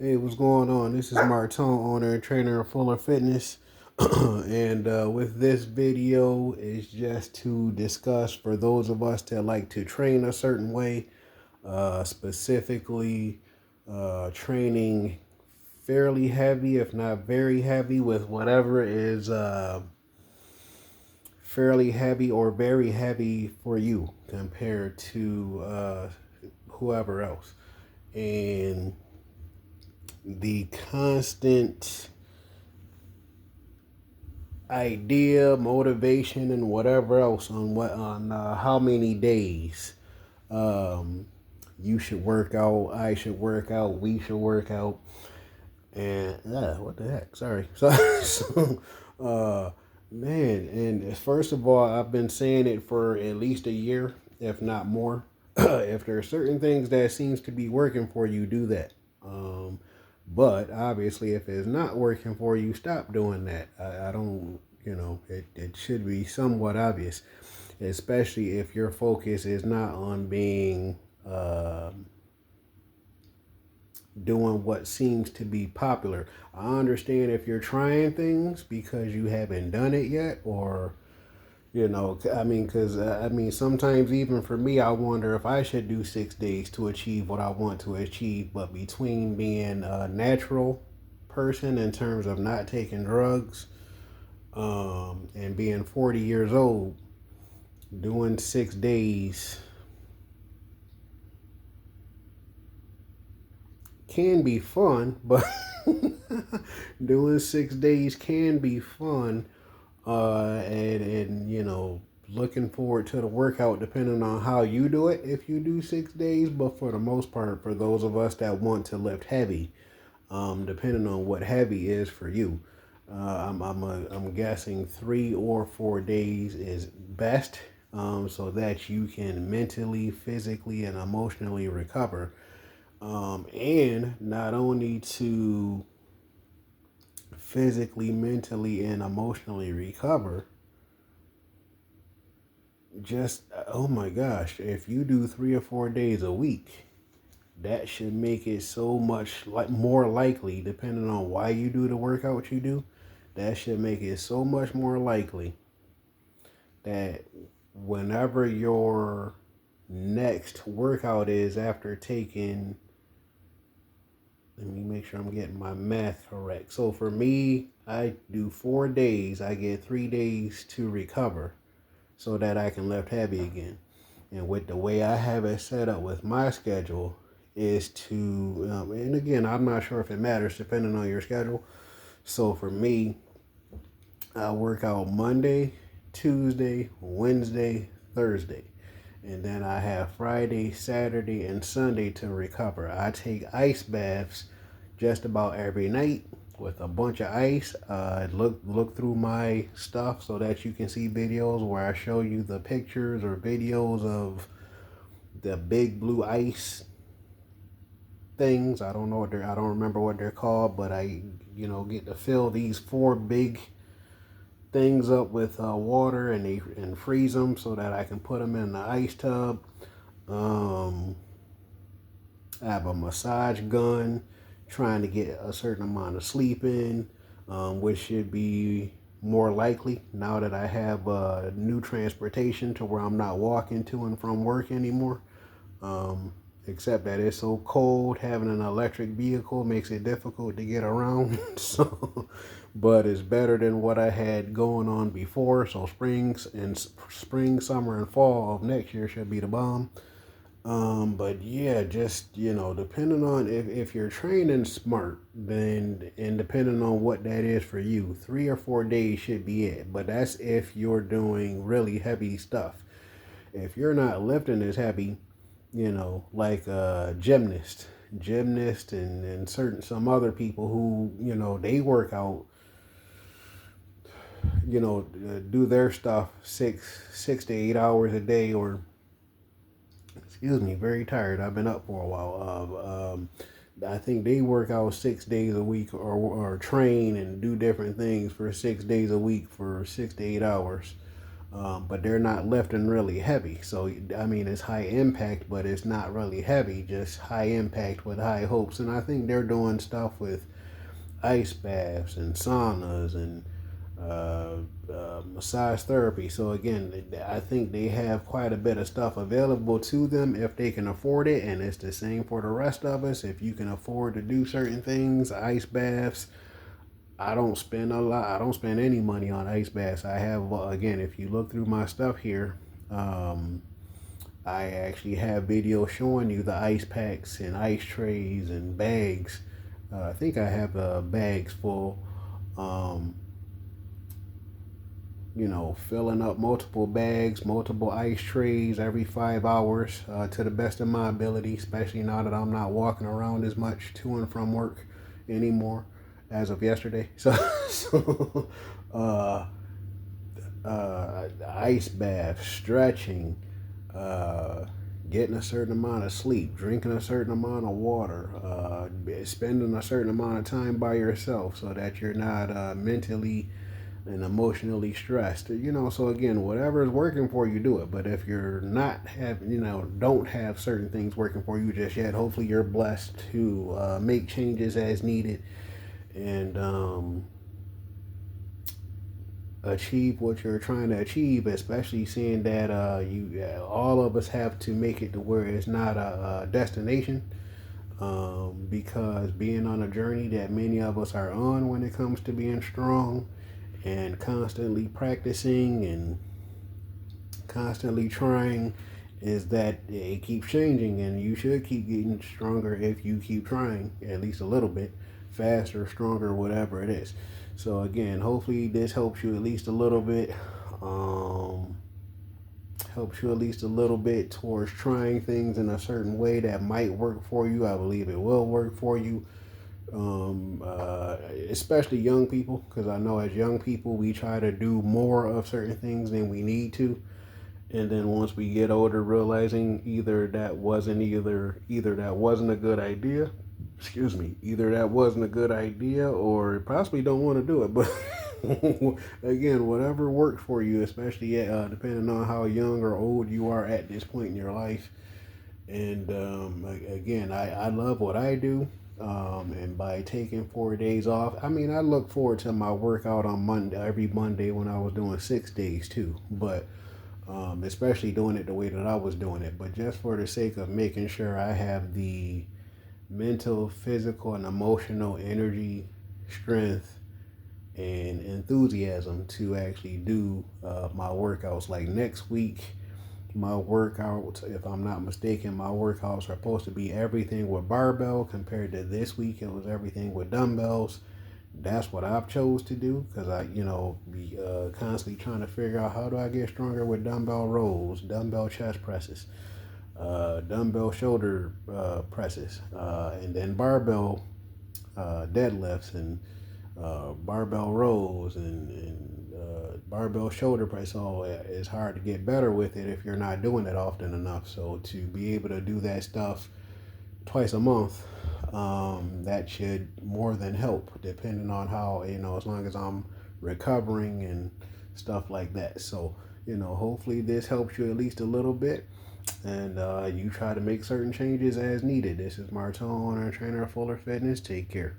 Hey, what's going on? This is Martone, owner and trainer of Fuller Fitness. And with this video is just to discuss for those of us that like to train a certain way, specifically training fairly heavy, if not very heavy, with whatever is fairly heavy or very heavy for you compared to whoever else. And the constant idea, motivation, and whatever else on how many days um, you should work out, I should work out, we should work out, and what the heck? Sorry. So man, and first of all, I've been saying it for at least a year, if not more. If there are certain things that seems to be working for you, do that. But obviously, if it's not working for you, stop doing that. I don't, it should be somewhat obvious, especially if your focus is not on being doing what seems to be popular. I understand if you're trying things because you haven't done it yet, or because sometimes even for me, I wonder if I should do 6 days to achieve what I want to achieve. But between being a natural person in terms of not taking drugs, and being 40 years old, doing 6 days can be fun, but doing 6 days can be fun, and looking forward to the workout depending on how you do it if you do 6 days. But for the most part, for those of us that want to lift heavy, depending on what heavy is for you, I'm guessing 3 or 4 days is best, so that you can mentally, physically, and emotionally recover, and not only to physically, mentally, and emotionally recover. Just oh my gosh, if you do 3 or 4 days a week, that should make it so much like more likely, depending on why you do the workout you do. That should make it so much more likely that whenever your next workout is after taking, let me make sure I'm getting my math correct. So for me, I do 4 days, I get 3 days to recover so that I can lift heavy again. And with the way I have it set up with my schedule, is to, and again, I'm not sure if it matters depending on your schedule. So for me, I work out Monday, Tuesday, Wednesday, Thursday. And then I have Friday, Saturday, and Sunday to recover. I take ice baths just about every night with a bunch of ice. Look through my stuff so that you can see videos where I show you the pictures or videos of the big blue ice things. I don't remember what they're called, but I get to fill these four big things up with water, and freeze them so that I can put them in the ice tub. Um, I have a massage gun, trying to get a certain amount of sleep in, which should be more likely now that I have new transportation to where I'm not walking to and from work anymore. Um, Except that it's so cold, having an electric vehicle makes it difficult to get around. So, but it's better than what I had going on before. So spring, summer, and fall of next year should be the bomb. But yeah, just depending on if you're training smart, then and depending on what that is for you, 3 or 4 days should be it. But that's if you're doing really heavy stuff. If you're not lifting as heavy, like gymnast and certain some other people who they work out, do their stuff 6 to 8 hours a day, or excuse me, very tired. I've been up for a while. I think they work out 6 days a week, or train and do different things for 6 days a week for 6 to 8 hours. but they're not lifting really heavy. So, I mean, it's high impact, but it's not really heavy, just high impact with high hopes. And I think they're doing stuff with ice baths and saunas and uh, massage therapy. So again, I think they have quite a bit of stuff available to them if they can afford it, and it's the same for the rest of us. If you can afford to do certain things, ice baths. I don't spend a lot. I don't spend any money on ice baths. I have again, if you look through my stuff here, um, I actually have videos showing you the ice packs and ice trays and bags. I think I have bags full. Um, filling up multiple bags, multiple ice trays every 5 hours to the best of my ability, especially now that I'm not walking around as much to and from work anymore as of yesterday. So uh, ice bath, stretching, uh, getting a certain amount of sleep, drinking a certain amount of water, spending a certain amount of time by yourself so that you're not mentally and emotionally stressed. So again, whatever is working for you, do it. But if you're not having, don't have certain things working for you just yet, hopefully you're blessed to make changes as needed and achieve what you're trying to achieve, especially seeing that all of us have to make it to where it's not a destination, because being on a journey that many of us are on when it comes to being strong and constantly practicing and constantly trying is that it keeps changing, and you should keep getting stronger if you keep trying at least a little bit faster, stronger, whatever it is. So again, hopefully this helps you at least a little bit. um, Helps you at least a little bit towards trying things in a certain way that might work for you. I believe it will work for you, especially young people, because I know as young people we try to do more of certain things than we need to, and then once we get older, realizing either that wasn't a good idea. Excuse me, either that wasn't a good idea, or possibly don't want to do it. But again, whatever works for you, especially depending on how young or old you are at this point in your life. And again, I love what I do. And by taking 4 days off, I mean, I look forward to my workout on Monday, every Monday when I was doing 6 days too. But especially doing it the way that I was doing it. But just for the sake of making sure I have the mental, physical, and emotional energy, strength, and enthusiasm to actually do my workouts. Like next week, my workouts, if I'm not mistaken, my workouts are supposed to be everything with barbell. Compared to this week, it was everything with dumbbells. That's what I've chose to do, because I, be constantly trying to figure out how do I get stronger with dumbbell rows, dumbbell chest presses, dumbbell shoulder presses, and then barbell deadlifts and barbell rows and barbell shoulder press. So it's hard to get better with it if you're not doing it often enough. So to be able to do that stuff twice a month, that should more than help, depending on how, as long as I'm recovering and stuff like that. So, hopefully this helps you at least a little bit, and you try to make certain changes as needed. This is Martone, owner and trainer of Fuller Fitness. Take care.